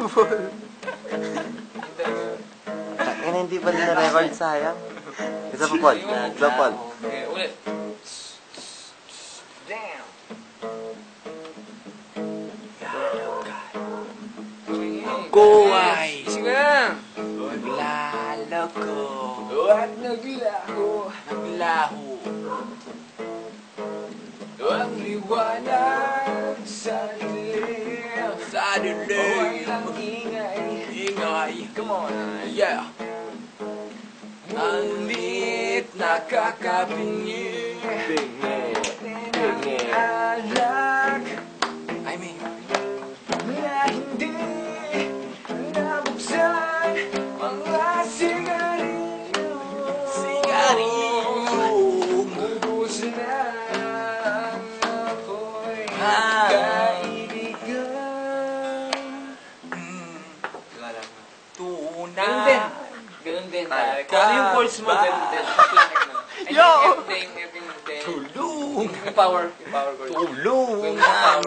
Paul. Kaya hindi pa din na-record, sayang. Isa pa, Paul. Isa, Paul. Okay, ulit. Damn. Go ay Sige lang. naglalako, At naglaho naglaho, ang liwanag sa dilim. sa dilim, Walang ingay. ingay. Come on. Yeah. Ngunit nakakabingi Bingi. alak I mean, na hindi nabuksan mga sigarilyo. sigarilyo. Ubus na ang apoy Ah. kaibigan. Tunay. Ganun din. Talaga Kung ano yung chords mo, ba? ganun din. Planet na. Yo! Everything. Tulong. Yung power chords. Tulong. Yung power